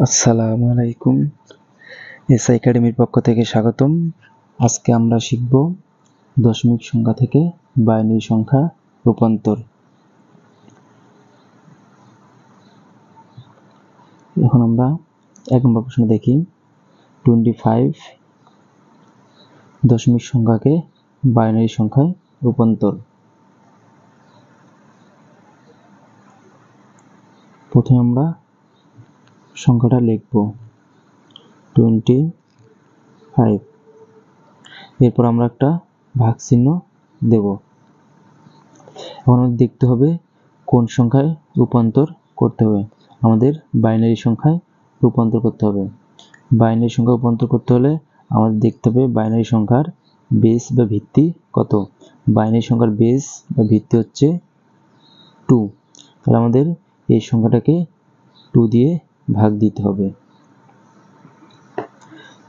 আসসালামু আলাইকুম। এস একাডেমির পক্ষ থেকে স্বাগতম। আজকে আমরা শিখব দশমিক সংখ্যা থেকে বাইনারি সংখ্যা রূপান্তর। এখন আমরা 1 নম্বর প্রশ্ন দেখি। 25 দশমিক সংখ্যাকে বাইনারি সংখ্যায় রূপান্তর। প্রথমে আমরা সংখ্যাটা লিখব 25। এরপর আমরা একটা ভাগ চিহ্ন দেব। এখন আমাদের দেখতে হবে কোন সংখ্যায় রূপান্তর করতে হবে। আমাদের বাইনারি সংখ্যায় রূপান্তর করতে হবে। বাইনারি সংখ্যা রূপান্তর করতে হলে আমাদের দেখতে হবে বাইনারি সংখ্যার বেস বা ভিত্তি কত। বাইনারি সংখ্যার বেস বা ভিত্তি হচ্ছে 2। তাহলে আমাদের এই সংখ্যাটাকে 2 দিয়ে ভাগ দিতে হবে।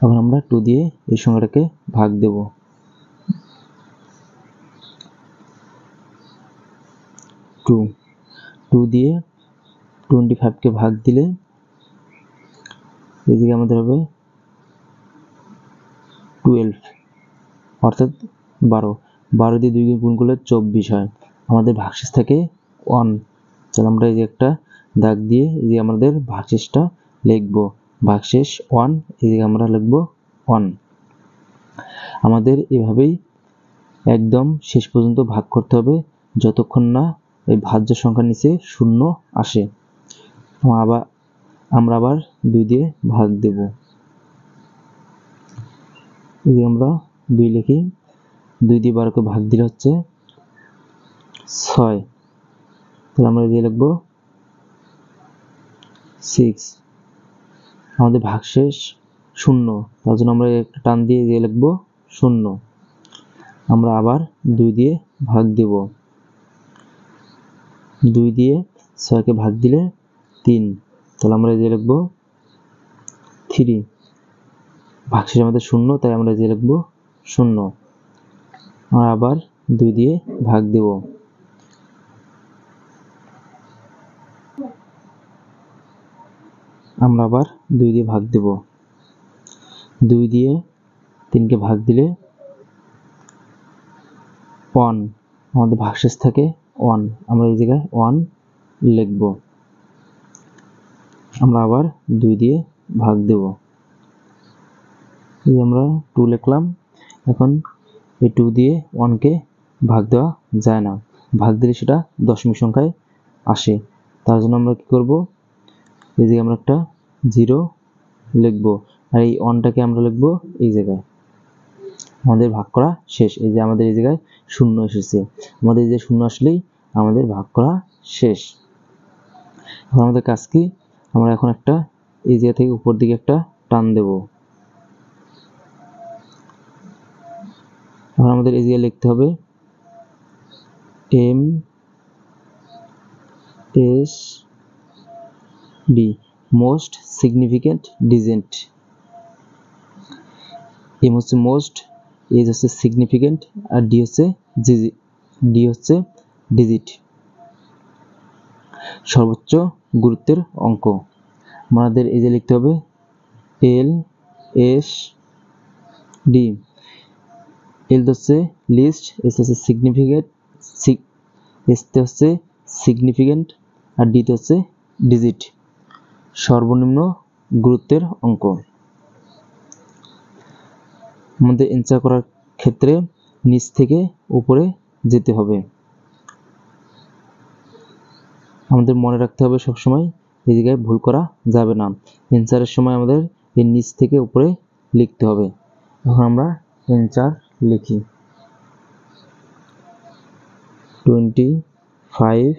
এখন আমরা 2 দিয়ে এই সংখ্যাটাকে ভাগ দেব। 2 দিয়ে 25 কে ভাগ দিলে এদিকে আমাদের হবে 12, অর্থাৎ 12 দিয়ে 2 কে গুণ করলে 24 হয়। আমাদের ভাগশেষ থাকে 1। তাহলে আমরা এই যে একটা দাগ দিয়ে এই যে আমাদের ভাগশেষটা লিখব। ভাগশেষ 1, এদিকে আমরা লিখব 1। আমাদের এভাবেই একদম শেষ পর্যন্ত ভাগ করতে হবে যতক্ষণ না এই ভাজ্য সংখ্যার নিচে 0 আসে। আমরা আবার 2 দিয়ে ভাগ দেব। এই যে আমরা 2 লিখি, 2 দিয়ে 12কে ভাগ দিলে হচ্ছে 6। তাহলে আমরা এই দিয়ে লিখব 6। আমাদের ভাগশেষ 0, তার জন্য আমরা একটা টান দিয়ে দিয়ে লিখব 0। আমরা আবার 2 দিয়ে ভাগ দেব। 2 দিয়ে 6কে ভাগ দিলে 3, তাহলে আমরা এই দিয়ে লিখব 3। ভাগশেষ আমাদের 0, তাই আমরা এই দিয়ে লিখব 0। আমরা আবার 2 দিয়ে ভাগ দেব। আমরা আবার 2 দিয়ে ভাগ দেব। 2 দিয়ে 3কে ভাগ দিলে 1। আমাদের ভাগশেষ থাকে 1, আমরা এই জায়গায় 1 লিখব। আমরা আবার 2 দিয়ে ভাগ দেব। এই আমরা 2 লিখলাম। এখন এই 2 দিয়ে 1কে ভাগ দেওয়া যায় না, ভাগ দিলে সেটা দশমিক সংখ্যায় আসে। তার জন্য আমরা কি করব, এই যে আমরা একটা 0 লিখব, আর এই 1টাকে আমরা লিখব এই জায়গায়। আমাদের ভাগ করা শেষ। এই যে আমাদের এই জায়গায় 0 এসেছে, আমাদের এই যে 0 আসলেই আমাদের ভাগ করা শেষ। এখন আমাদের কাজ কি, আমরা এখন একটা এই জায়গা থেকে উপর দিকে একটা টান দেব। এখন আমাদের এই জায়গায় লিখতে হবে MSD, most significant digit. M হচ্ছে মোস্ট, এজ হচ্ছে সিগনিফিকেন্ট, আর ডি হচ্ছে ডিজিট, সর্বোচ্চ গুরুত্বের অঙ্ক। আমাদের এই যে লিখতে হবে LSD। এল হচ্ছে লিস্ট, এস হচ্ছে সিগনিফিকেন্ট, আর ডি হচ্ছে ডিজিট, সর্বনিম্ন গুরুত্বের অঙ্ক। আমাদের এনসার করার ক্ষেত্রে নিচ থেকে উপরে যেতে হবে। আমাদের মনে রাখতে হবে সবসময় এই জায়গায় ভুল করা যাবে না। এনসারের সময় আমাদের এই নিচ থেকে উপরে লিখতে হবে। এখন আমরা এনসার লিখি 25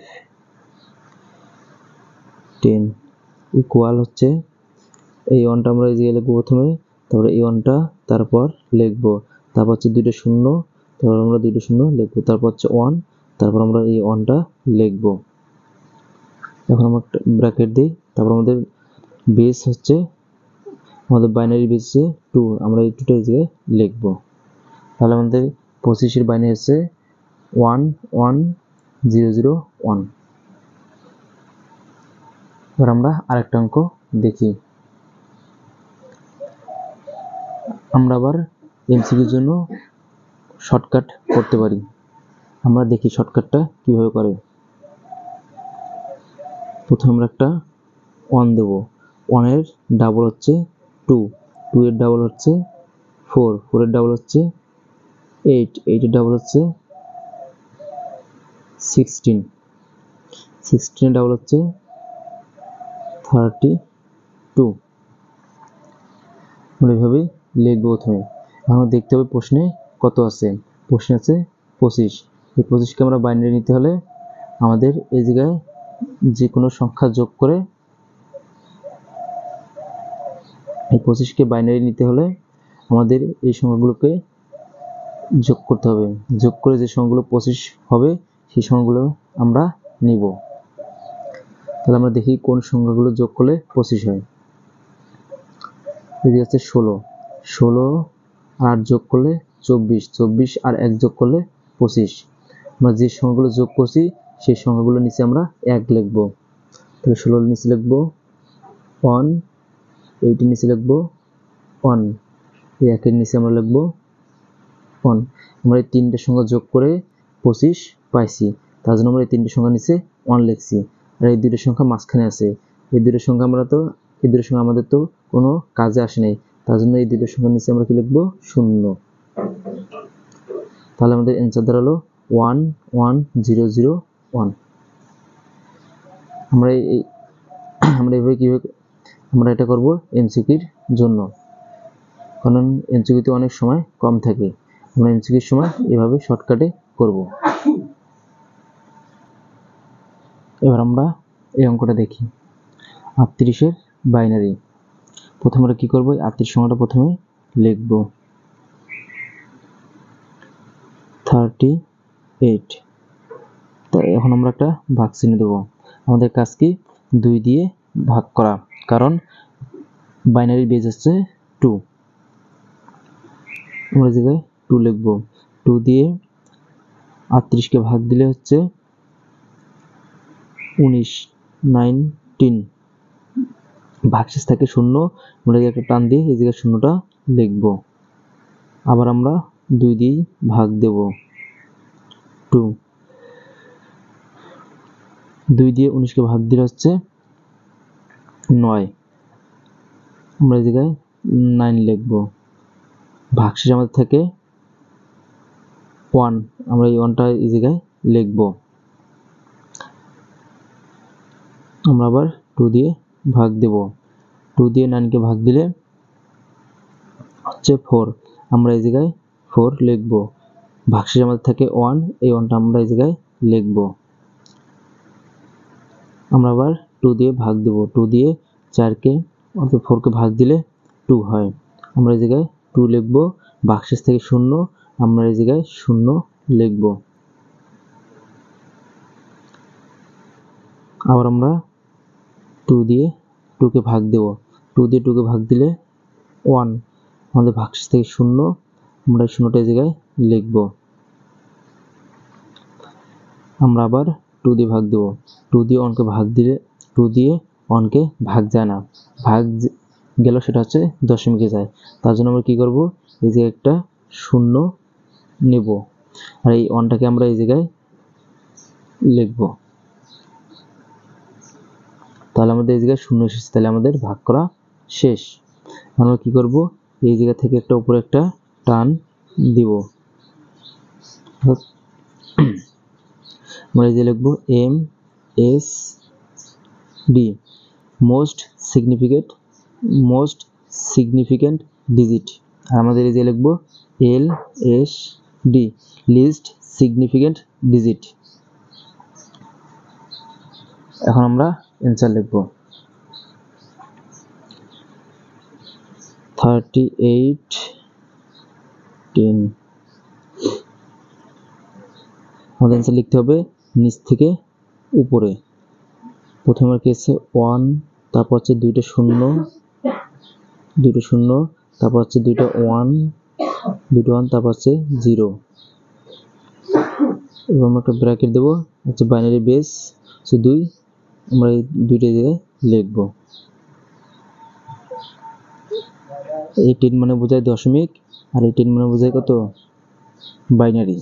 10 ইকুয়াল হচ্ছে এই 1টা আমরা এই জায়গায় লিখবো প্রথমে, তারপরে এই 1টা, তারপর লিখবো, তারপর হচ্ছে 2টা 0, তারপর আমরা 2টা 0 লিখবো, তারপর হচ্ছে 1, তারপর আমরা এই 1টা লিখবো। এখন আমরা একটা ব্র্যাকেট দিই, তারপর আমাদের বেস হচ্ছে, আমাদের বাইনারি বেস হচ্ছে 2, আমরা এই 2টা এই জায়গায় লিখবো। তাহলে আমাদের 25-এর বাইনারি হচ্ছে 11001। এবার আমরা আরেকটা অঙ্ক দেখি। আমরা আবার এমসিকিউর জন্য শর্টকাট করতে পারি। আমরা দেখি শর্টকাটটা কিভাবে করে। প্রথমে আমরা একটা 1 দেব, 1 এর ডাবল হচ্ছে 2, 2 এর ডাবল হচ্ছে 4, 4 এর ডাবল হচ্ছে 8, 8 এর ডাবল হচ্ছে 16, 16 এর ডাবল হচ্ছে 32। আমরা এভাবে লিখবো। প্রথমে আমরা দেখতে হবে প্রশ্নে কত আছে। প্রশ্নে আছে 25। এই 25কে আমরা বাইনারি নিতে হলে আমাদের এই জায়গায় যে কোনো সংখ্যা যোগ করে, এই 25কে বাইনারি নিতে হলে আমাদের এই সংখ্যাগুলোকে যোগ করতে হবে। যোগ করে যে সংখ্যাগুলো 25 হবে সেই সংখ্যাগুলো আমরা নিব। তাহলে আমরা দেখি কোন সংখ্যাগুলো যোগ করলে 25 হয়। এদিকে আছে 16, 16 আর 8 যোগ করলে 24, 24 আর 1 যোগ করলে 25। আমরা যে সংখ্যাগুলো যোগ করছি সেই সংখ্যাগুলো নিচে আমরা 1 লিখব। তাহলে 16 এর নিচে লিখব 1, 8 এর নিচে লিখব 1, এই 1 এর নিচে আমরা লিখব 1। আমরা এই তিনটে সংখ্যা যোগ করে 25 পাইছি, তার জন্য আমরা এই তিনটে সংখ্যা নিচে 1 লিখছি। আর এই দুটো সংখ্যা মাঝখানে আছে, এই দুটো সংখ্যা এই দুটো সংখ্যা আমাদের তো কোনো কাজে আসে নাই, তার জন্য এই দুটো সংখ্যার নিচে আমরা কি লিখব 0। তাহলে আমাদের অ্যান্সার দাঁড়ালো 1 1 0 0 1। আমরা এইভাবে কিভাবে আমরা এটা করব এমসিকিউর জন্য, কারণ এমসিকিউতে অনেক সময় কম থাকে। আমরা এমসিকিউর সময় এভাবে শর্টকাটে করব। এবার আমরা এই অঙ্কটা দেখি। 38 এর বাইনারি। প্রথমে আমরা কি করব, 38 সংখ্যাটা প্রথমে লিখব 38। তো এখন আমরা একটা ভাগ চিহ্ন দেব। আমাদের কাজ কি 2 দিয়ে ভাগ করা, কারণ বাইনারি বেজ হচ্ছে 2। আমরা জায়গায় 2 লিখব। 2 দিয়ে 38কে ভাগ দিলে হচ্ছে 19, 19। ভাগশেষ থাকে 0, আমরা একটা টান দিয়ে এই জায়গায় 0টা লিখব। আবার আমরা 2 দিয়ে ভাগ দেব 2, 2 দিয়ে 19কে ভাগ দিলে হচ্ছে 9, আমরা এই জায়গায় 9 লিখব। ভাগশেষ আমাদের থাকে 1, আমরা এই 1টা এই জায়গায় লিখব। আমরা আবার 2 দিয়ে ভাগ দেব। 2 দিয়ে 9কে ভাগ দিলে হচ্ছে 4, আমরা এই জায়গায় 4 লিখব। ভাগশেষ আমাদের থাকে 1, এই 1টা আমরা এই জায়গায় লিখব। আমরা আবার 2 দিয়ে ভাগ দেব। 2 দিয়ে 4কে অর্থাৎ 4কে ভাগ দিলে 2 হয়, আমরা এই জায়গায় 2 লিখব। ভাগশেষ থেকে 0, আমরা এই জায়গায় 0 লিখব। আবার আমরা 2 দিয়ে 2কে ভাগ দেব। 2 দিয়ে 2কে ভাগ দিলে 1, আমাদের ভাগশেষ থেকে 0, আমরা 0টা এই জায়গায় লিখব। আমরা আবার 2 দিয়ে ভাগ দেব। 2 দিয়ে 1কে ভাগ দিলে 2 দিয়ে 1কে ভাগ যায় না, ভাগ গেল সেটা হচ্ছে দশমিকে যায়, তার জন্য আমরা কি করব, এই যে একটা 0 নেব আর এই 1টাকে আমরা এই জায়গায় লিখব। তাহলে আমাদের এই জায়গায় 0 এসেছে, তাহলে আমাদের ভাগ করা শেষ। আমরা কি করব, এই জায়গা থেকে একটা উপরে একটা টান দিব। আমরা এই যে লিখব MSD, মোস্ট সিগনিফিক্যান্ট ডিজিট। আর আমাদের এই যে লিখব LSD, লিস্ট সিগনিফিক্যান্ট ডিজিট। এখন আমরা অ্যান্সার লিখব 38 10। আমাদের অ্যান্সার লিখতে হবে নিচ থেকে উপরে। প্রথমে কি আছে 1, তারপর হচ্ছে 2টা 0, 2টা 0, তারপর হচ্ছে 2টা 1, 2টা 1, তারপর হচ্ছে 0। এবার আমরা একটা ব্র্যাকেট দেব, হচ্ছে বাইনারি বেস হচ্ছে 2, আমরা এই 2টা জায়গায় লিখব। এই 10 মানে বোঝায় দশমিক, আর এই 10 মানে বোঝায় কত? বাইনারি।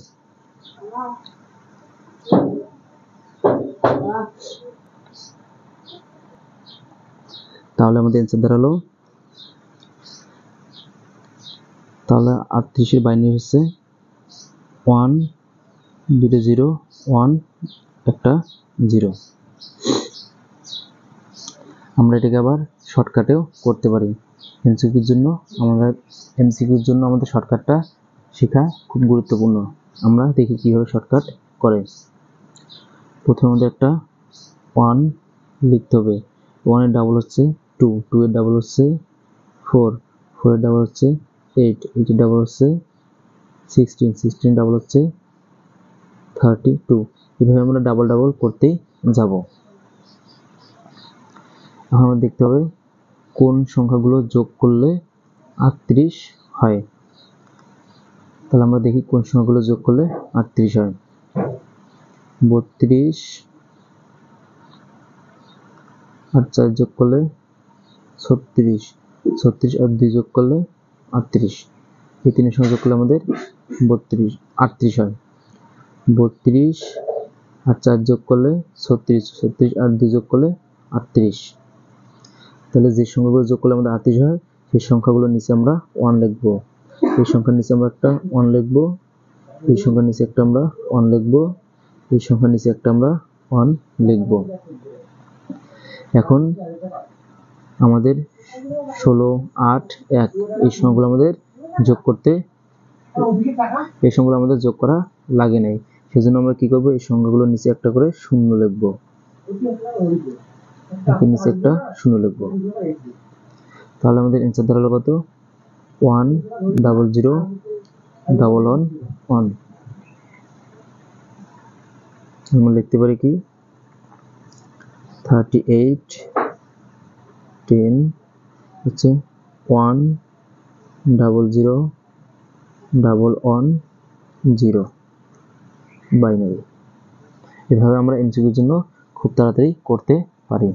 তাহলে আমাদের অ্যান্সার দাঁড়ালো, তাহলে 38 এর বাইনারি হচ্ছে 1 দুটো 0 1 একটা 0। আমরা এটাকে আবার শর্টকাটেও করতে পারি। এমসিকিউর জন্য আমাদের শর্টকাটটা শেখা খুব গুরুত্বপূর্ণ। আমরা দেখি কিভাবে শর্টকাট করে। প্রথমে আমাদের একটা 1 লিখতে হবে। 1 এর ডাবল হচ্ছে 2, 2 এর ডাবল হচ্ছে 4, 4 এর ডাবল হচ্ছে 8, 8 এর ডাবল হচ্ছে 16, 16 এর ডাবল হচ্ছে 32। এভাবে আমরা ডাবল ডাবল করতেই যাব। এখন আমরা দেখতে হবে কোন সংখ্যাগুলো যোগ করলে 38 হয়। তাহলে আমরা দেখি কোন সংখ্যাগুলো যোগ করলে 38 হয়। 32 আর 4 যোগ করলে 36, 36 আর 2 যোগ করলে 38। এই তিনের সংখ্যা যোগ করলে আমাদের 38 হয়। 32 আর 4 যোগ করলে 36, 36 আর 2 যোগ করলে 38। তাহলে যে সংখ্যাগুলো যোগ করলে আমাদের 38 হয় সেই সংখ্যাগুলোর নিচে আমরা 1 লিখব। এই সংখ্যার নিচে আমরা একটা 1 লিখব, এই সংখ্যার নিচে একটা আমরা 1 লিখব, এই সংখ্যার নিচে একটা আমরা 1 লিখব। এখন আমাদের 16, 8, 1 এই সংখ্যাগুলো আমাদের যোগ করা লাগে নাই। সেজন্য আমরা কি করব, এই সংখ্যাগুলোর নিচে একটা করে 0 লিখব। এর নিচে একটা 0 লিখব। তাহলে আমাদের অ্যান্সার দাঁড়ালো কত? 1 0 0 1 1 1। আমরা লিখতে পারি কি 38 10 হচ্ছে 1 0 0 1 1 0 বাইনারি। এভাবে আমরা এমসিকিউর জন্য খুব তাড়াতাড়ি করতে পারি।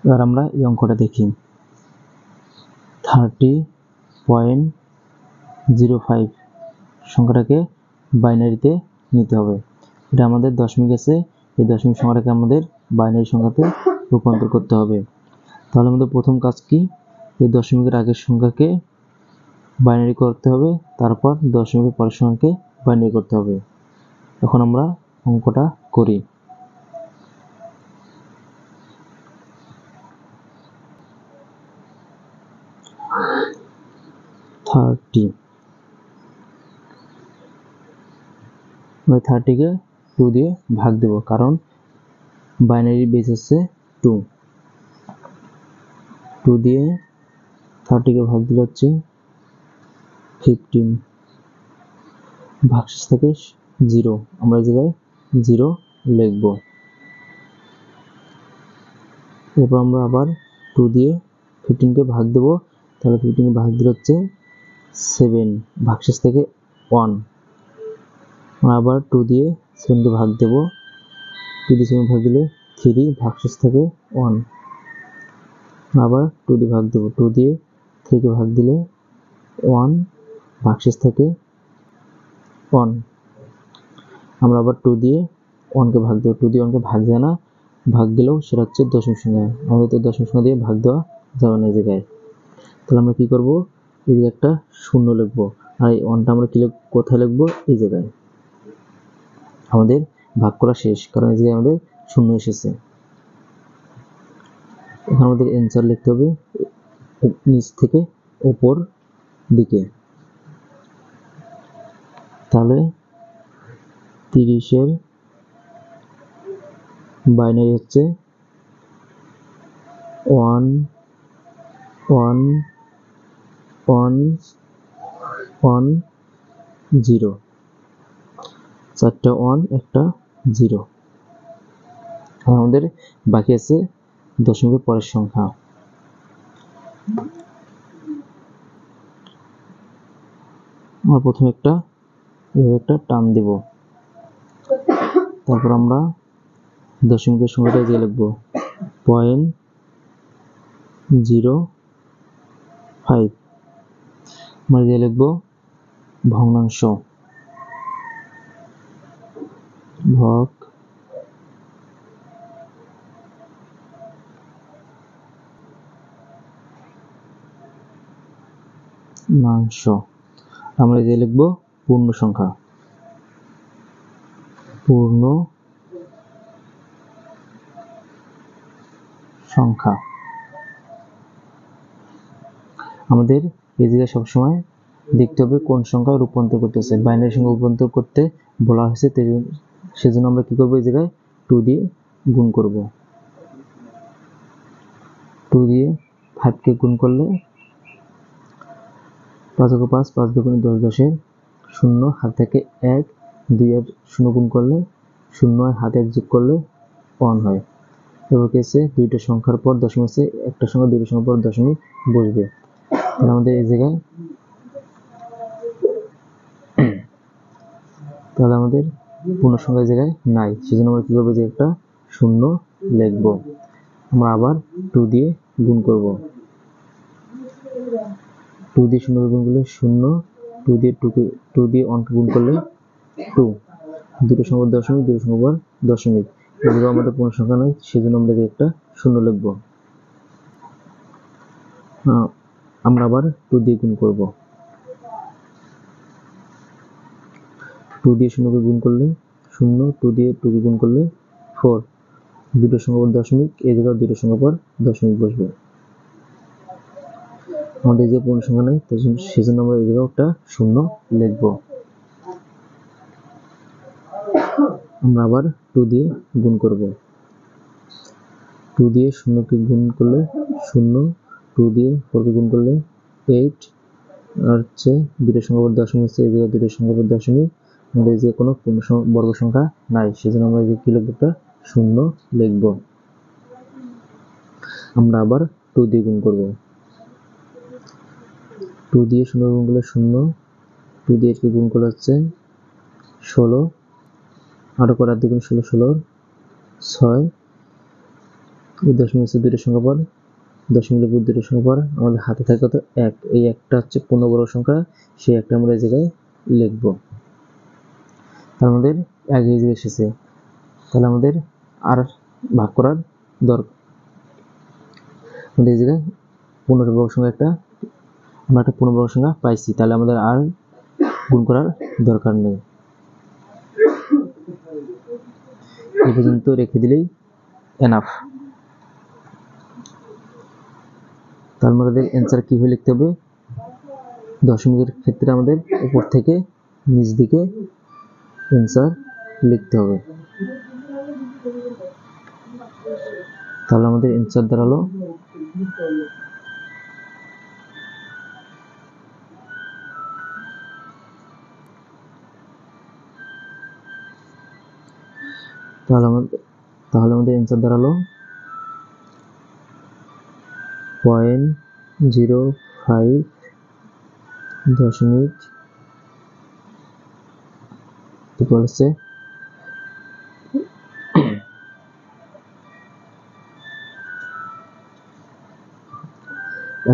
এবার আমরা এই অঙ্কটা দেখি। 30.05 সংখ্যাটাকে বাইনারিতে নিতে হবে। এটা আমাদের দশমিক আছে, এই দশমিক সংখ্যাটাকে আমাদের বাইনারি সংখ্যাতে রূপান্তর করতে হবে। তাহলে আমাদের প্রথম কাজ কি, এই দশমিকের আগের সংখ্যাকে বাইনারি করতে হবে, তারপর দশমিকের পরের সংখ্যাকে বাইনারি করতে হবে। এখন আমরা অঙ্কটা করি। আমরা 30কে 2 দিয়ে ভাগ দেব, কারণ বাইনারি বেস হচ্ছে 2। 2 দিয়ে 30কে ভাগ দিলে হচ্ছে 15। ভাগশেষ থেকে 0, আমরা এই জায়গায় 0 লিখব। এরপর আমরা আবার 2 দিয়ে 15কে ভাগ দেব, তাহলে 15কে ভাগ দিলে হচ্ছে 7, ভাগশেষ থেকে 1। আমরা আবার 2 দিয়ে 7কে ভাগ দেব, 2 দিয়ে 7 ভাগ দিলে 3, ভাগশেষ থেকে 1। আবার 2 দিয়ে ভাগ দেব, 2 দিয়ে 3কে ভাগ দিলে 1, ভাগশেষ থেকে 1। আমরা আবার 2 দিয়ে 1কে ভাগ দেব, 2 দিয়ে 1কে ভাগ যায় না, ভাগ দিলেও সেটা হচ্ছে দশমিক সংখ্যা। আমাদের তো দশমিক সংখ্যা দিয়ে ভাগ দেওয়া যাবে না এই জায়গায়। তাহলে আমরা কি করব, এই জায়গায় একটা 0 লিখব, আর এই 1টা আমরা কোথায় লিখব, এই জায়গায়। আমাদের ভাগ করা শেষ, কারণ এই জায়গায় আমাদের 0 এসেছে। এখন আমাদের অ্যান্সার লিখতে হবে নিচ থেকে উপর দিকে। তাহলে 30-এর বাইনারি হচ্ছে 1 1 1 1 0, 4টা 1 একটা 0। আমাদের বাকি আছে দশমিকের পরের সংখ্যা। আমরা প্রথমে একটা টার্ম দেব, তারপর আমরা দশমিকের সংখ্যাটা দিয়ে লিখব 0.0 0.05 আমরা দিয়ে লিখব ভগ্নাংশ ভগ্নাংশ আমরা দিয়ে লিখব পূর্ণ সংখ্যা আমাদের এই জায়গায় সবসময় দেখতে হবে কোন সংখ্যা রূপান্তর করতেছে। বাইনারি সংখ্যা রূপান্তর করতে বলা হয়েছে, সেজন্য আমরা কি করব, এই জায়গায় 2 দিয়ে গুণ করব। 2 দিয়ে 5 কে গুণ করলে 5 × 5 5 × 10 10 শূন্য, হাত থেকে 1 2 আর 0 গুণ করলে 0 আর হাতে 1 যোগ করলে 1 হয়। এবার কেসে দুইটা সংখ্যার পর দশমিক আছে, একটা সংখ্যা দুইটা সংখ্যার পর দশমিক বসবে। তাহলে আমাদের এই জায়গায় পূর্ণ সংখ্যার জায়গায় নাই, সেজন্য আমরা কি করবো, যে একটা 0 লিখব। আমরা আবার 2 দিয়ে গুণ করব। 2 দিয়ে 0 গুণ করলে 0, 2 দিয়ে 1 গুণ করলে 2, দুটো সংখ্যার দশমিক, দুটো সংখ্যার দশমিক। এগুলো আমাদের পূর্ণ সংখ্যা নয়, সেজন্য আমরা একটা 0 লিখব। আমরা আবার 2 দিয়ে গুণ করব। 2 দিয়ে 0 কে গুণ করলে 0, 2 দিয়ে 2 কে গুণ করলে 4, দুটো সংখ্যার পর দশমিক, এই জায়গায় দুটো সংখ্যার পর দশমিক বসবে। আমাদের যে পূর্ণ সংখ্যা নাই, সেজন্য আমরা এই জায়গায় একটা 0 লিখব। আমরা আবার 2 দিয়ে গুণ করব। 2 দিয়ে 0 কে গুণ করলে 0, 2 দিয়ে 4 কে গুণ করলে 8, আর হচ্ছে দুটো সংখ্যার পর দশমিক আছে, এই জায়গায় দুটো সংখ্যার পর দশমিক। আমাদের যে কোনো বর্গ সংখ্যা নাই, সেজন্য আমরা যে কি লিখব, একটা 0 লিখব। আমরা আবার 2 দিয়ে গুণ করব। 2 দিয়ে 0 গুণ করলে 0, 2 দিয়ে 8 কে গুণ করলে হচ্ছে 16, 8 করে 8 গুণ 16, 16 6, এই দশমিক আছে দুটো সংখ্যা পর, দশমিক লিখব দুটো সংখ্যা পর। আমাদের হাতে থাকে কত, 1, এই একটা হচ্ছে পূর্ণবর্গ সংখ্যা, সেই একটা আমরা এই জায়গায় লিখব। আমাদের 1 এই জায়গায় এসেছে, তাহলে আমাদের আর ভাগ করার দরকার, আমাদের এই জায়গায় পূর্ণবর্গ সংখ্যা আমরা একটা পূর্ণবর্গ সংখ্যা পাইছি, তাহলে আমাদের আর গুণ করার দরকার নেই। এই পর্যন্ত রেখে দিলেই এনাফ। তার আমাদের অ্যান্সার কিভাবে লিখতে হবে, দশমিকের ক্ষেত্রে আমাদের উপর থেকে নিচ দিকে অ্যান্সার লিখতে হবে। তাহলে আমাদের অ্যান্সার দাঁড়ালো 0.05 দশমিক হচ্ছে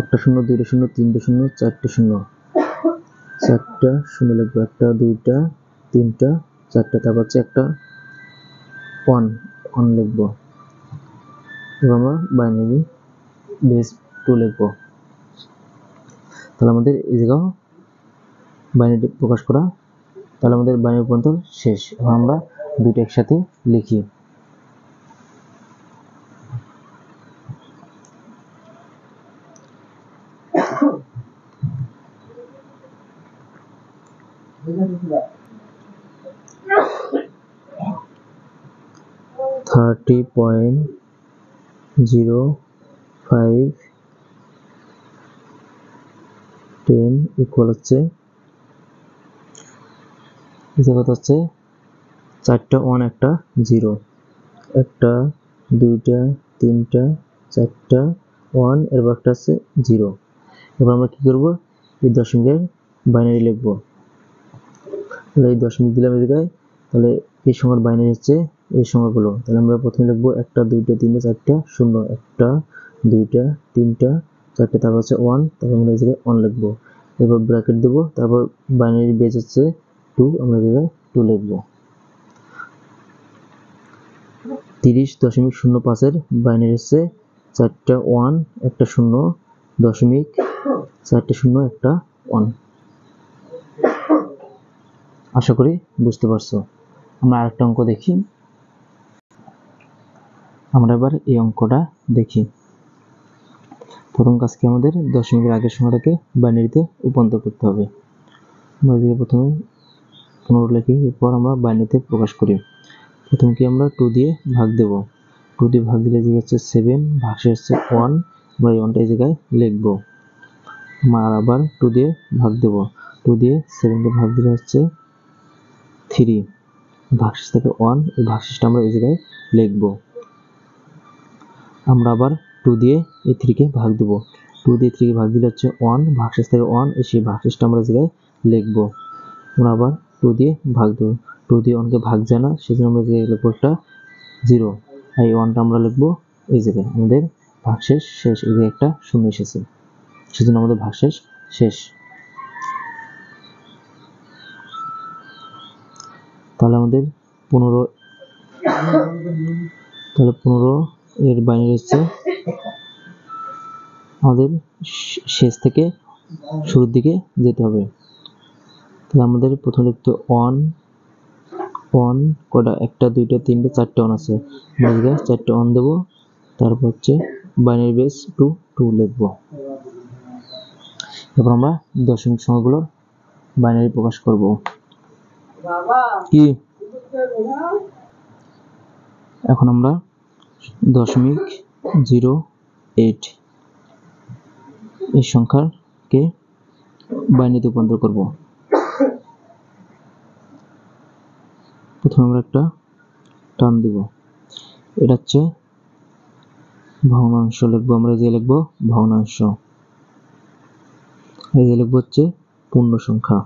একটা 0, দুইটা 0, তিনটা 0, চারটে 0, চারটা 0 লিখবো, একটা দুইটা তিনটা চারটা, তারপর হচ্ছে একটা 1 লিখবো। এবার আমরা বাইনারি বেস 2 লিখবো। তাহলে আমাদের এই জায়গাও বাইনারি প্রকাশ করা, তাহলে আমাদের বাইনারি রূপান্তর শেষ। এখন আমরা দুইটা একসাথে লিখি। $30.05 10 ইকুয়াল হচ্ছে, জায়গাটা হচ্ছে চারটা 1 একটা 0, একটা দুইটা তিনটা চারটা 1, এরপর একটা আছে 0। এবার আমরা কি করব, এই দশমিকের বাইনারি লিখবো। তাহলে এই দশমিক দিলাম এই জায়গায়, তাহলে এই সংখ্যার বাইনারি হচ্ছে এই সংখ্যাগুলো। তাহলে আমরা প্রথমে লিখবো একটা দুইটা তিনটা চারটা 0, একটা 2টা 3টা 4টা, তারপর হচ্ছে 1, তারপর আমরা এই জায়গায় 1 লিখবো। এরপর ব্র্যাকেট দেবো, তারপর বাইনারি বেস হচ্ছে 2, আমরা এই জায়গায় 2 লিখবো। 30.05 এর বাইনারি হচ্ছে 4টা 1 একটা 0 দশমিক 4টা 0 একটা 1। আশা করি বুঝতে পারছো। আমরা আরেকটা অঙ্ক দেখি। আমরা এবার এই অঙ্কটা দেখি। প্রথম কাজ কি, আমাদের দশমিকের আগের সংখ্যাটাকে বাইনারিতে রূপান্তর করতে হবে। আমরা এদিকে প্রথমে 15 লিখি, এরপর আমরা বাইনারিতে প্রকাশ করি। প্রথম কি আমরা 2 দিয়ে ভাগ দেব। 2 দিয়ে ভাগ দিলে যে হচ্ছে 7, ভাগশেষ হচ্ছে 1, আমরা এই 1টা এই জায়গায় লিখবো। আমরা আবার 2 দিয়ে ভাগ দেব। 2 দিয়ে 7 কে ভাগ দিলে হচ্ছে 3, ভাগশেষ থেকে 1, এই ভাগশেষটা আমরা এই জায়গায় লিখবো। আমরা আবার 2 দিয়ে এই 3 কে ভাগ দেব। 2 দিয়ে 3 কে ভাগ দিলে হচ্ছে 1, ভাগশেষ থেকে 1, সেই ভাগশেষটা আমরা এই জায়গায় লিখবো। আমরা আবার 2 দিয়ে ভাগ দেব। 2 দিয়ে 1 কে ভাগ যায় না, সেজন্য আমরা এই জায়গায় লিখবো একটা 0, এই 1টা আমরা লিখবো এই জায়গায়। আমাদের ভাগশেষ শেষ, এই জায়গায় একটা 0 এসেছে, সেজন্য আমাদের ভাগশেষ শেষ। তাহলে আমাদের 15 এর বাইনারি হচ্ছে আমাদের শেষ থেকে শুরুর দিকে যেতে হবে। তাহলে আমাদের প্রথম লিখতে 1 কটা, 1টা 2টা 3টা 4টা 1 আছে, আমরা 4টা 1 দেবো। তারপর হচ্ছে বাইনারি বেস 2 লিখবো। এরপর আমরা দশমিক সংখ্যাগুলোর বাইনারি প্রকাশ করব। কি এখন আমরা 0.08 এই সংখ্যাকে বাইনারিতে রূপান্তর করব। প্রথমে আমরা একটা টার্ম দিব, এটা হচ্ছে ভগ্নাংশ লিখবো। আমরা এই যে লিখবো ভগ্নাংশ, এই যে লিখবো হচ্ছে পূর্ণ সংখ্যা।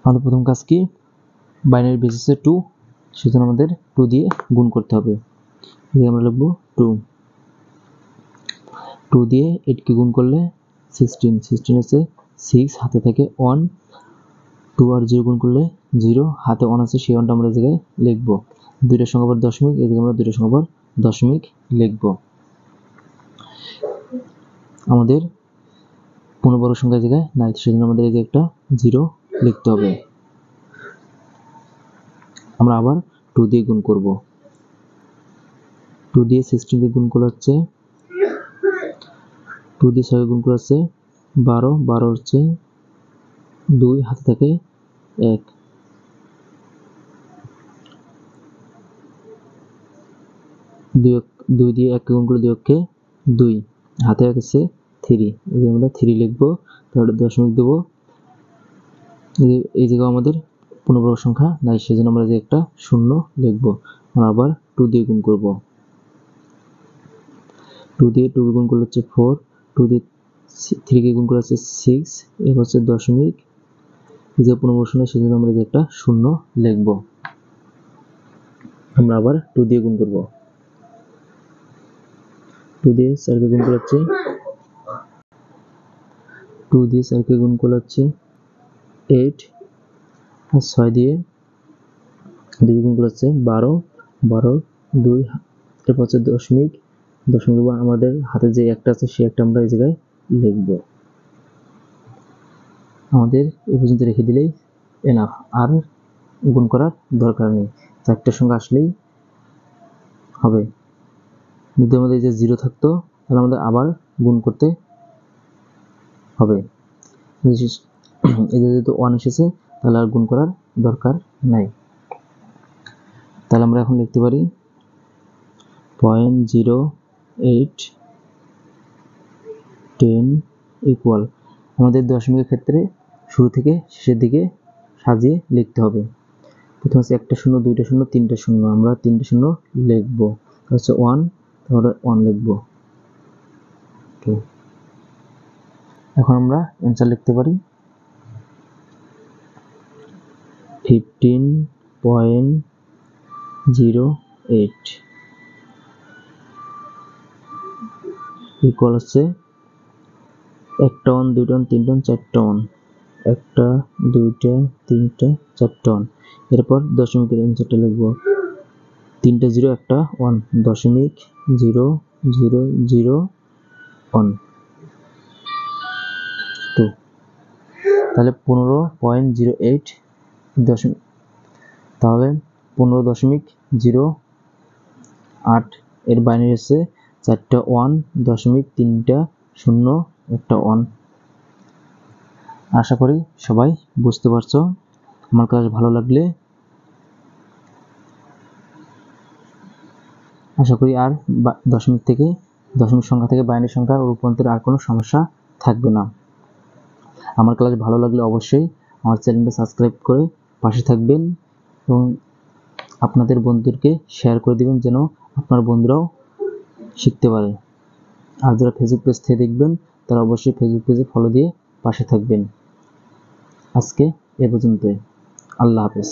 আমাদের প্রথম কাজ কি, বাইনারি বেস হচ্ছে 2, সেজন্য আমাদের 2 দিয়ে গুণ করতে হবে। আমরা লিখবো 2 দিয়ে 8 কে গুণ করলে 16 আছে, 6 হাতে থেকে 1, 2 আর 0 গুণ করলে 0, হাতে 1 আছে, সেই 1টা আমরা এই জায়গায় লিখবো। 2টা সংখ্যার পর দশমিক, এই জায়গায় আমরা 2টা সংখ্যার পর দশমিক লিখবো। আমাদের পূর্ণবর্গ সংখ্যার জায়গায় নাই, সেজন্য আমাদের এই যে একটা 0 লিখতে হবে। আমরা আবার 2 দিয়ে গুণ করব। 2 দিয়ে 16 কে গুণ করলে হচ্ছে 2 দিয়ে 6 গুণ করলে হচ্ছে 12, 12 হচ্ছে 2, হাতে থাকে 1, 2 দিয়ে 1 কে গুণ করলে 2 কে 2, হাতে আছে 3, এই যে আমরা 3 লিখবো। তারপরে দশমিক দেব। এই জায়গায় আমাদের পূর্ণবর্গ সংখ্যা নাই, সেজন্য আমরা যে একটা 0 লিখবো। আমরা আবার 2 দিয়ে গুণ করব। 2 দিয়ে 2 গুণ করলে হচ্ছে 4, 2 দিয়ে 3 কে গুণ করলে হচ্ছে 6, এর হচ্ছে দশমিক, এই যে পূর্ণবর্গ সংখ্যা, সেজন্য আমরা যে একটা 0 লিখবো। আমরা আবার 2 দিয়ে গুণ করব। 2 দিয়ে 4 কে গুণ করলে হচ্ছে 2 দিয়ে 4 কে গুণ করলে হচ্ছে 8, আর 6 দিয়ে 2 গুণ করলে হচ্ছে 12, 12 2, এরপর হচ্ছে দশমিক, দশমিক আমাদের হাতে যে একটা আছে সেই একটা আমরা এই জায়গায় লিখব। আমাদের এই পর্যন্ত রেখে দিলেই এনাফ, আর গুণ করার দরকার নেই। 4টার সংখ্যা আসলেই হবে। যদি আমাদের যে 0 থাকতো তাহলে আমাদের আবার গুণ করতে হবে। এই যেহেতু 1 এসেছে তাহলে আর গুণ করার দরকার নাই। তাহলে আমরা এখন লিখতে পারি 0.08 10 ইকুয়াল, আমাদের দশমিকের ক্ষেত্রে শুরু থেকে শেষের দিকে সাজিয়ে লিখতে হবে। প্রথমে আছে 1টা 0, 2টা 0, 3টা 0, আমরা 3টা 0 লিখবো। হচ্ছে 1, তাহলে 1 লিখবো। এখন আমরা অ্যান্সার লিখতে পারি 15.5 0.08 ইকুয়াল হচ্ছে 1 টন 2 টন 3 টন 4 টন 1টা 2টা 3টা 4 টন। এরপর দশমিকের অ্যান্সারটা লিখব 3টা 0 একটা 1 .00001 2 তাহলে 15.08 দশমিক তাহলে 15.08 এর বাইনারি হচ্ছে 4টা 1 দশমিক 3টা 0 একটা 1। আশা করি সবাই বুঝতে পারছো। আমার ক্লাস ভালো লাগলে আশা করি আর দশমিক সংখ্যা থেকে বাইনারি সংখ্যা রূপান্তরের আর কোনো সমস্যা থাকবে না। আমার ক্লাস ভালো লাগলে অবশ্যই আমার চ্যানেলটা সাবস্ক্রাইব করে পাশে থাকবেন এবং আপনাদের বন্ধুদেরকে শেয়ার করে দিবেন যেন আপনার বন্ধুরাও শিখতে পারে। আর যারা ফেসবুক পেজ থেকে দেখবেন তারা অবশ্যই ফেসবুক পেজে ফলো দিয়ে পাশে থাকবেন। আজকে এ পর্যন্তই। আল্লাহ হাফেজ।